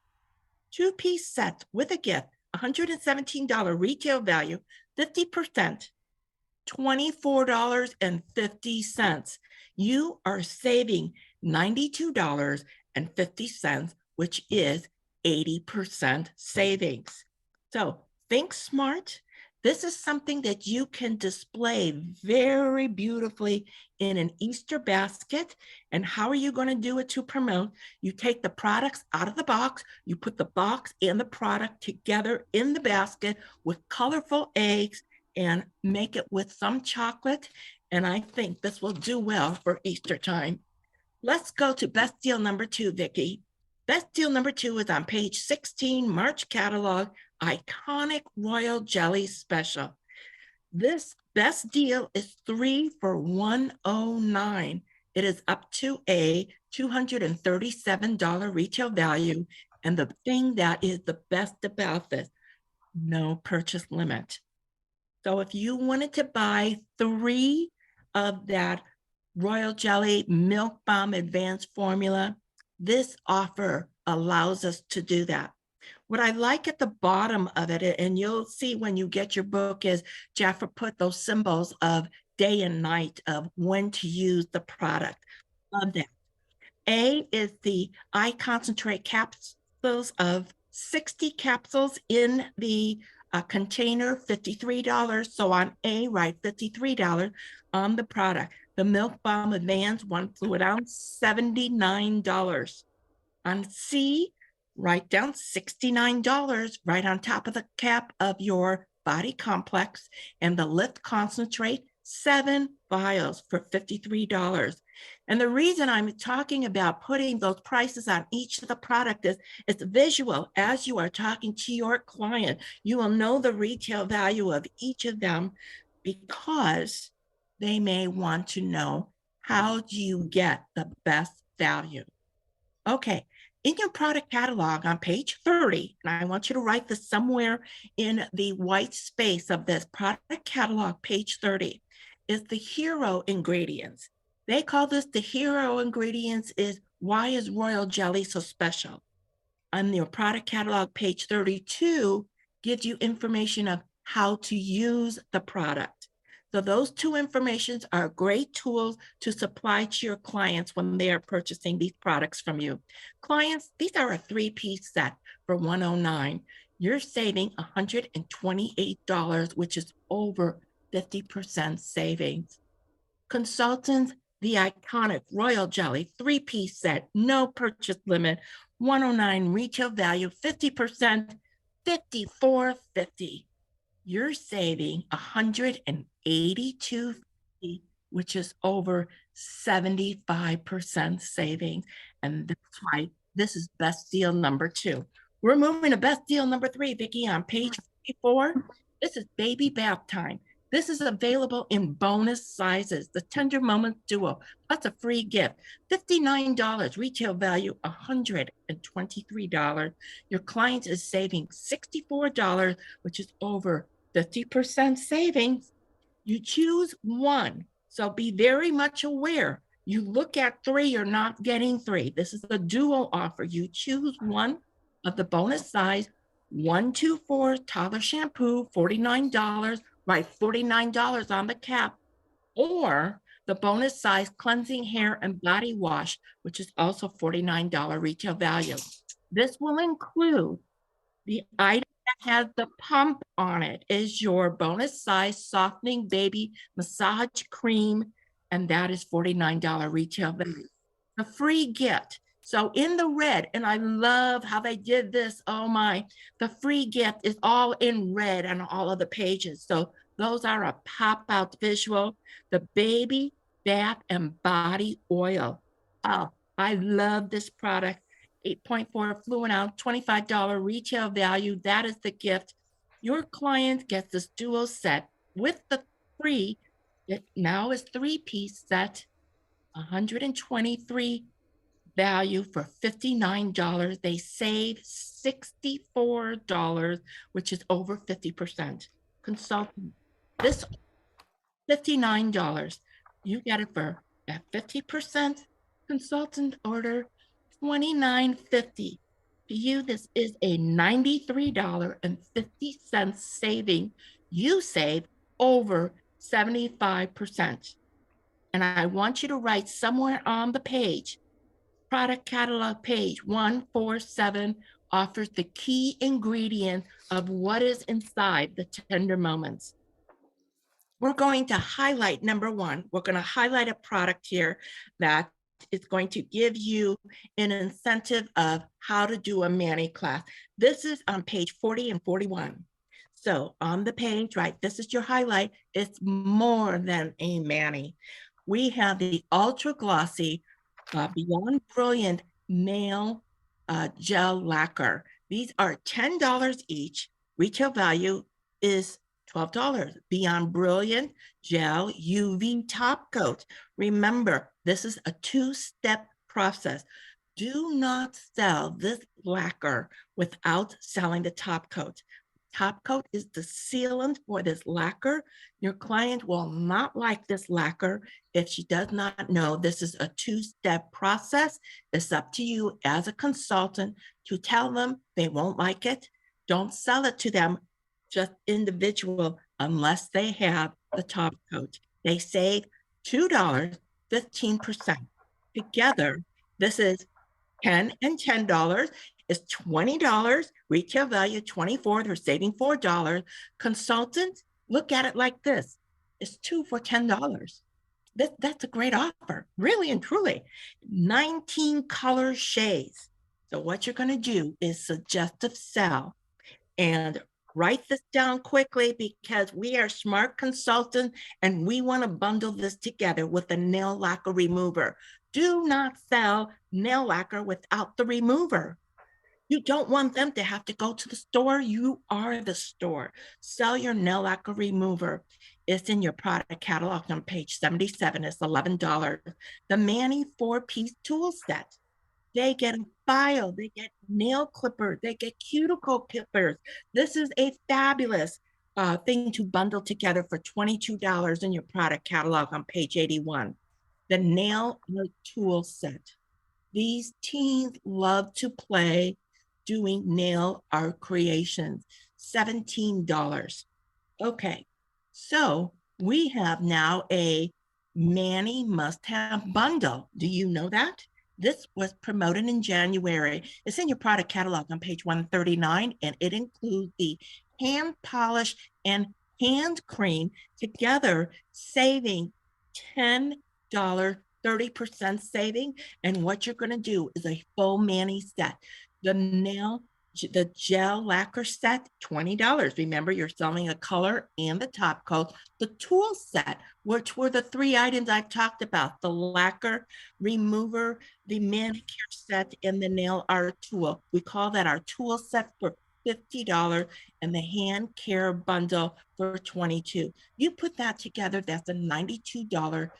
S4: 2-piece set with a gift, $117 retail value, 50%, $24.50. You are saving $92.50, which is 80% savings. So think smart. This is something that you can display very beautifully in an Easter basket. And how are you going to do it to promote? You take the products out of the box, you put the box and the product together in the basket with colorful eggs and make it with some chocolate. And I think this will do well for Easter time. Let's go to best deal number 2, Vicki. Best deal number 2 is on page 16, March catalog, iconic Royal Jelly special. This best deal is 3 for $109. It is up to a $237 retail value. And the thing that is the best about this, no purchase limit. So if you wanted to buy 3 of that Royal Jelly Milk Balm Advanced Formula, this offer allows us to do that. What I like at the bottom of it, and you'll see when you get your book, is Jafra put those symbols of day and night of when to use the product. Love that. A is the eye concentrate capsules of 60 capsules in the container, $53. So on A, write $53 on the product. The Milk Balm Advanced 1 fluid ounce, $79. On C, write down $69 right on top of the cap of your body complex, and the Lift Concentrate, 7 vials for $53. And the reason I'm talking about putting those prices on each of the product is it's visual. As you are talking to your client, you will know the retail value of each of them because they may want to know, how do you get the best value? Okay, in your product catalog on page 30, and I want you to write this somewhere in the white space of this product catalog, page 30, is the hero ingredients. They call this the hero ingredients is why is royal jelly so special? On your product catalog, page 32, gives you information of how to use the product. So those two informations are great tools to supply to your clients when they are purchasing these products from you. Clients, these are a 3-piece set for $109. You're saving $128, which is over 50% savings. Consultants, the iconic royal jelly 3-piece set, no purchase limit, $109 retail value, 50%, $54.50. You're saving $182, which is over 75% savings. And that's why this is best deal number 2. We're moving to best deal number 3, Vicki, on page 54. This is baby bath time. This is available in bonus sizes, the Tender Moments Duo, plus a free gift, $59, retail value $123. Your client is saving $64, which is over 50% savings. You choose one, so be very much aware. You look at 3, you're not getting 3. This is a duo offer. You choose one of the bonus size, 124 toddler shampoo, $49, right, $49 on the cap, or the bonus size cleansing hair and body wash, which is also $49 retail value. This will include the item that has the pump on it is your bonus size softening baby massage cream, and that is $49 retail value. The free gift. So in the red, and I love how they did this, oh my, the free gift is all in red on all of the pages. So those are a pop-out visual. The baby bath and body oil. Oh, I love this product. 8.4 fluid ounce, $25 retail value. That is the gift. Your client gets this duo set with the free, it now is 3-piece set, $123 value for $59. They save $64, which is over 50%. Consultant, this $59, you get it for at 50%. Consultant order $29.50. To you, this is a $93.50 saving. You save over 75%. And I want you to write somewhere on the page, product catalog page 147 offers the key ingredient of what is inside the Tender Moments. We're going to highlight number 1. We're going to highlight a product here that is going to give you an incentive of how to do a mani class. This is on page 40 and 41. So on the page, right, this is your highlight. It's more than a mani. We have the ultra glossy, Beyond Brilliant nail gel lacquer. These are $10 each. Retail value is $12. Beyond Brilliant Gel UV Top Coat. Remember, this is a 2-step process. Do not sell this lacquer without selling the top coat. Top coat is the sealant for this lacquer. Your client will not like this lacquer if she does not know this is a 2-step process. It's up to you as a consultant to tell them they won't like it. Don't sell it to them just individual unless they have the top coat. They save $2, 15%. Together, this is $10 and $10 is $20, retail value $24, they're saving $4. Consultant, look at it like this. It's 2 for $10. That's a great offer, really and truly. 19 color shades. So what you're gonna do is suggestive sell and write this down quickly because we are smart consultants and we want to bundle this together with a nail lacquer remover. Do not sell nail lacquer without the remover. You don't want them to have to go to the store. You are the store. Sell your nail lacquer remover. It's in your product catalog on page 77. It's $11. The Manny 4-piece tool set. They get a file, they get nail clippers, they get cuticle clippers. This is a fabulous thing to bundle together for $22 in your product catalog on page 81. The nail art tool set. These teens love to play doing nail art creations, $17. Okay, so we have now a Manny must-have bundle. Do you know that? This was promoted in January. It's in your product catalog on page 139, and it includes the hand polish and hand cream together, saving $10, 30% saving. And what you're going to do is a full Manny set. The gel lacquer set, $20. Remember, you're selling a color and the top coat. The tool set, which were the 3 items I've talked about, the lacquer remover, the manicure set, and the nail art tool. We call that our tool set for $50 and the hand care bundle for $22. You put that together, that's a $92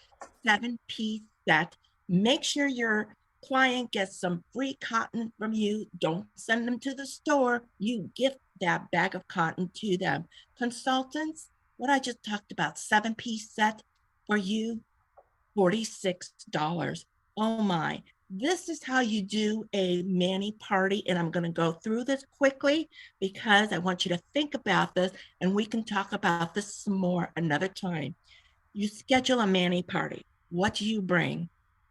S4: 7-piece set. Make sure your client gets some free cotton from you. Don't send them to the store. You gift that bag of cotton to them. Consultants, what I just talked about, 7-piece set for you, $46. Oh my. This is how you do a Manny party. And I'm going to go through this quickly because I want you to think about this and we can talk about this some more another time. You schedule a Manny party. What do you bring?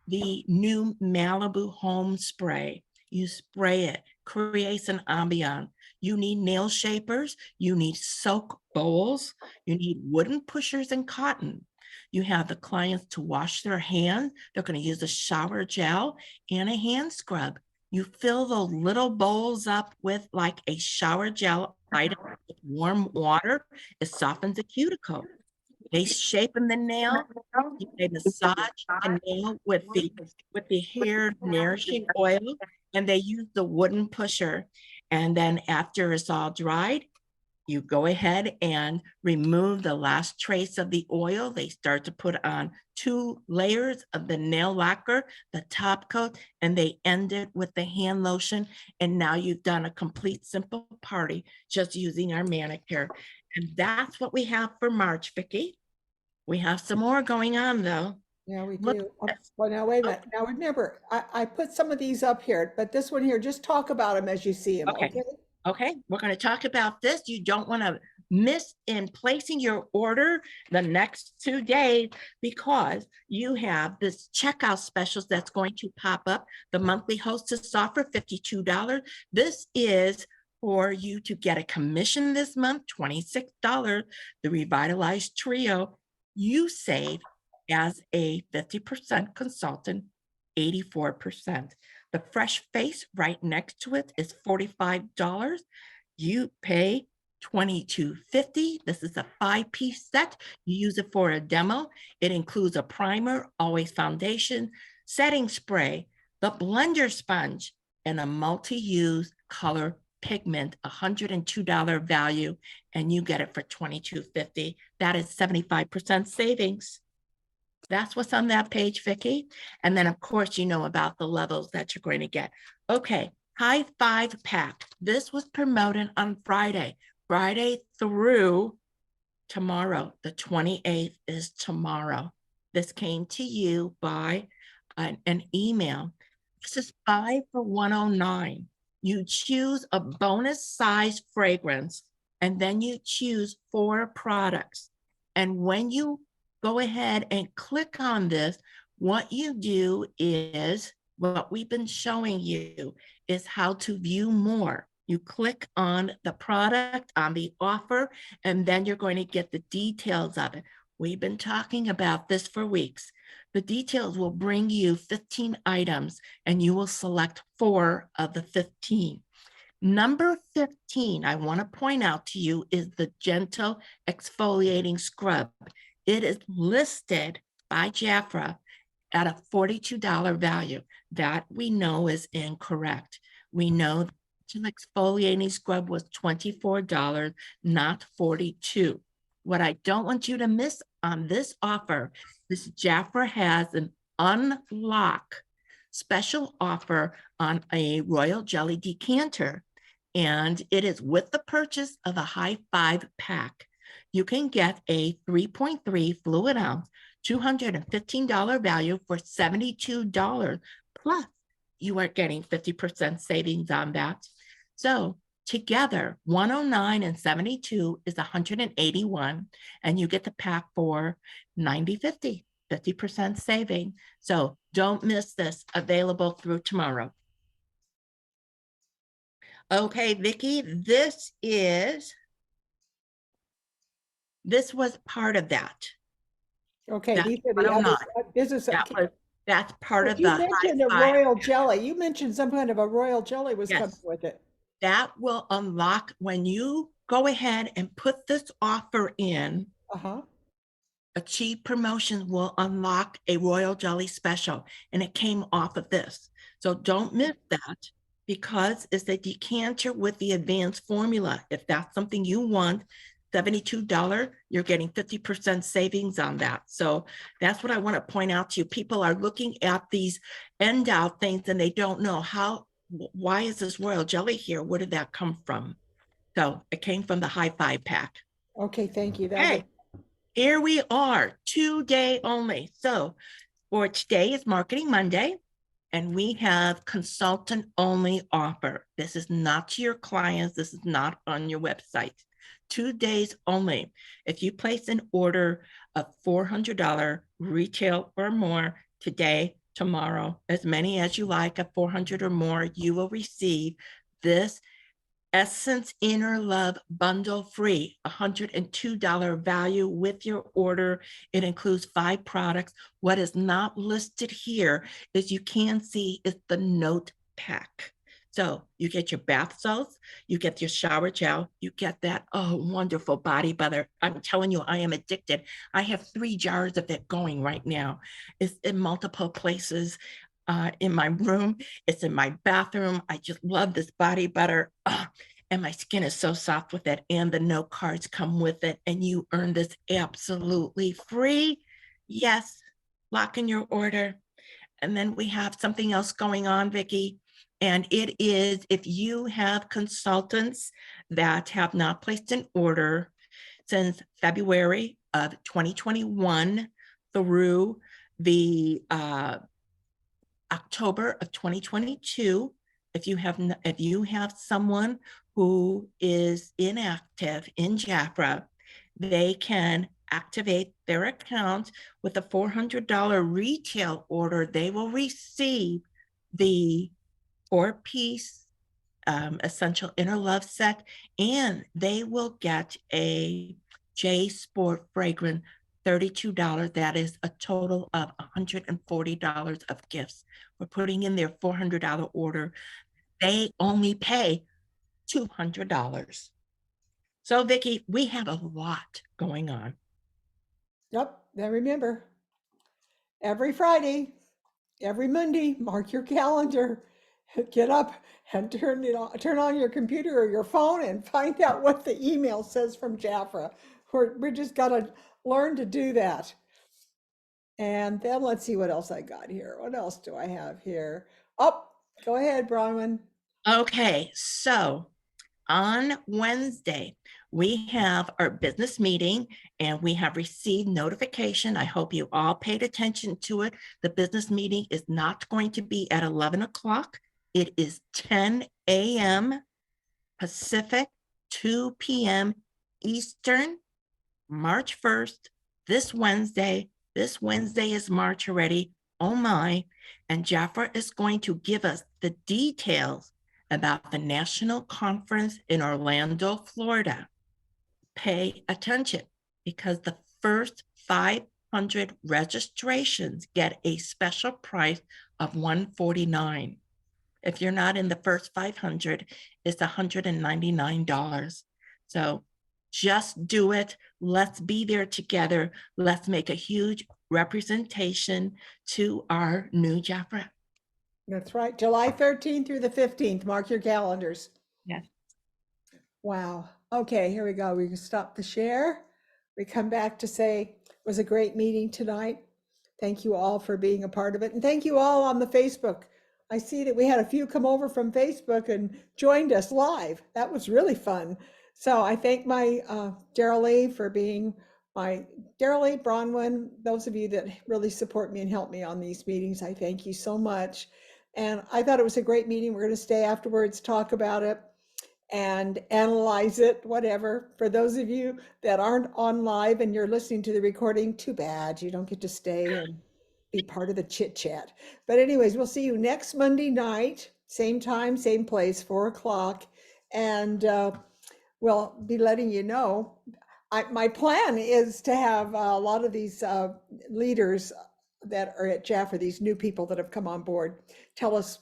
S4: The new Malibu home spray. You spray it, creates an ambiance. You need nail shapers. You need soak bowls. You need wooden pushers and cotton. You have the clients to wash their hands. They're going to use a shower gel and a hand scrub. You fill those little bowls up with like a shower gel item with warm water. It softens the cuticle. They shape in the nail. They massage the nail with the hair nourishing oil, and they use the wooden pusher. And then after it's all dried, you go ahead and remove the last trace of the oil. They start to put on 2 layers of the nail lacquer, the top coat, and they end it with the hand lotion. And now you've done a complete simple party just using our manicure. And that's what we have for March, Vicki. We have some more going on though.
S1: Yeah, we do. Well, now wait a minute. Now remember, I put some of these up here, but this one here, just talk about them as you see them.
S4: Okay. Okay, we're going to talk about this. You don't want to miss in placing your order the next 2 days because you have this checkout specials that's going to pop up. The monthly hostess offer, $52. This is for you to get a commission this month, $26. The Revitalized Trio, you save as a 50% consultant, 84%. The Fresh Face right next to it is $45. You pay $22.50. This is a 5-piece set. You use it for a demo. It includes a primer, always foundation, setting spray, the blender sponge, and a multi-use color pigment, $102 value, and you get it for $22.50. That is 75% savings. That's what's on that page, Vicki. And then, of course, you know about the levels that you're going to get. Okay, High 5 pack. This was promoted on Friday through tomorrow. The 28th is tomorrow. This came to you by an email. This is 5 for $109. You choose a bonus size fragrance, and then you choose 4 products. And when you go ahead and click on this, what you do is, what we've been showing you is how to view more. You click on the product, on the offer, and then you're going to get the details of it. We've been talking about this for weeks. The details will bring you 15 items, and you will select 4 of the 15. Number 15, I want to point out to you, is the Gentle Exfoliating Scrub. It is listed by Jafra at a $42 value. That we know is incorrect. We know the exfoliating scrub was $24, not $42. What I don't want you to miss on this offer is Jafra has an unlock special offer on a Royal Jelly decanter, and it is with the purchase of a high 5 pack. You can get a 3.3 fluid ounce, $215 value for $72, plus you are getting 50% savings on that. So together, 109 and 72 is 181, and you get the pack for $90.50, 50% saving. So don't miss this, available through tomorrow. Okay, Vicki, this was part of that.
S1: Okay,
S4: That's
S1: these are the other
S4: 109.
S1: business.
S4: That's part
S1: But
S4: of
S1: you
S4: the
S1: mentioned a
S4: high-five.
S1: royal jelly. You mentioned some kind of a royal jelly was
S4: Yes.
S1: coming with it.
S4: That will unlock when you go ahead and put this offer in.
S1: Uh-huh.
S4: Achieve Promotions will unlock a royal jelly special, and it came off of this. So don't miss that, because it's a decanter with the advanced formula. If that's something you want, $72, you're getting 50% savings on that. So that's what I want to point out to you. People are looking at these end out things and they don't know why is this royal jelly here? Where did that come from? So it came from the high 5 pack.
S1: Okay, thank you.
S4: Okay, here we are, 2-day only. So for today is Marketing Monday, and we have consultant only offer. This is not to your clients. This is not on your website. 2 days only. If you place an order of $400 retail or more today, tomorrow, as many as you like at 400 or more, you will receive this Essence Inner Love bundle free, $102 value with your order. It includes 5 products. What is not listed here is you can see is the note pack. So you get your bath salts, you get your shower gel, you get that, oh, wonderful body butter. I'm telling you, I am addicted. I have 3 jars of it going right now. It's in multiple places. In my room, it's in my bathroom. I just love this body butter. And my skin is so soft with it, and the note cards come with it, and you earn this absolutely free. Yes, lock in your order. And then we have something else going on, Vicki, and it is if you have consultants that have not placed an order since February of 2021 through the October of 2022, if you have someone who is inactive in Jafra, they can activate their account with a $400 retail order. They will receive the 4-piece Essential Inner Love set, and they will get a J Sport fragrance, $32. That is a total of $140 of gifts. We're putting in their $400 order. They only pay $200. So Vicki, we have a lot going on.
S1: Yep. Then remember, every Friday, every Monday, mark your calendar, get up and turn on your computer or your phone and find out what the email says from Jafra. We just got to learn to do that. And then let's see what else I got here. What else do I have here? Oh, go ahead, Bronwyn.
S4: Okay, so on Wednesday, we have our business meeting, and we have received notification. I hope you all paid attention to it. The business meeting is not going to be at 11 o'clock. It is 10 a.m. Pacific, 2 p.m. Eastern, March 1st, this Wednesday. This Wednesday is March already. Oh my. And Jafra is going to give us the details about the national conference in Orlando, Florida. Pay attention, because the first 500 registrations get a special price of $149. If you're not in the first 500, it's $199. So Just do it. Let's be there together. Let's make a huge representation to our new Jafra.
S1: That's right. July 13th through the 15th. Mark your calendars.
S4: Yes.
S1: Wow. Okay, here we go. We can stop the share. We come back to say it was a great meeting tonight. Thank you all for being a part of it. And thank you all on the Facebook. I see that we had a few come over from Facebook and joined us live. That was really fun. So I thank my Daryl Lee for being my Daryl Lee, Bronwyn, those of you that really support me and help me on these meetings. I thank you so much. And I thought it was a great meeting. We're going to stay afterwards, talk about it and analyze it, whatever. For those of you that aren't on live and you're listening to the recording, too bad. You don't get to stay and be part of the chit chat. But anyways, we'll see you next Monday night, same time, same place, 4 o'clock. And we'll be letting you know. My plan is to have a lot of these leaders that are at Jafra, these new people that have come on board, tell us.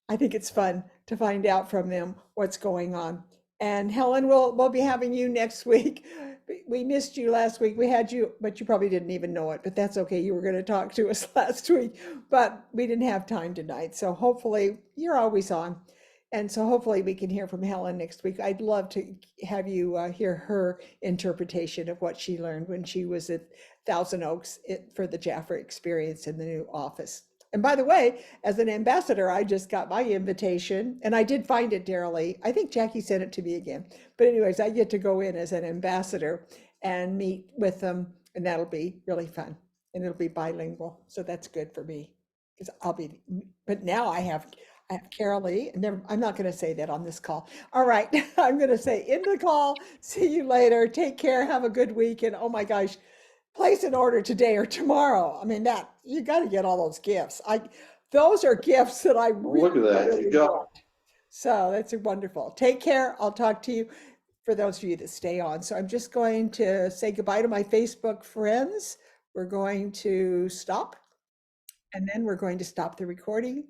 S1: I think it's fun to find out from them what's going on. And Helen, we'll be having you next week. We missed you last week. We had you, but you probably didn't even know it, but that's okay. You were going to talk to us last week, but we didn't have time tonight. So hopefully you're always on. And so hopefully we can hear from Helen next week. I'd love to have you hear her interpretation of what she learned when she was at Thousand Oaks for the Jafra experience in the new office. And by the way, as an ambassador, I just got my invitation and I did find it, Daryl Lee. I think Jackie sent it to me again. But anyways, I get to go in as an ambassador and meet with them, and that'll be really fun. And it'll be bilingual. So that's good for me because but now I have Carol Lee. I'm not going to say that on this call. All right. I'm going to say end the call. See you later. Take care. Have a good week. And oh my gosh, place an order today or tomorrow. I mean, that you got to get all those gifts. Those are gifts that I really,
S5: look at that.
S1: really
S5: You got
S1: want. So that's wonderful. Take care. I'll talk to you for those of you that stay on. So I'm just going to say goodbye to my Facebook friends. We're going to stop, and then we're going to stop the recording.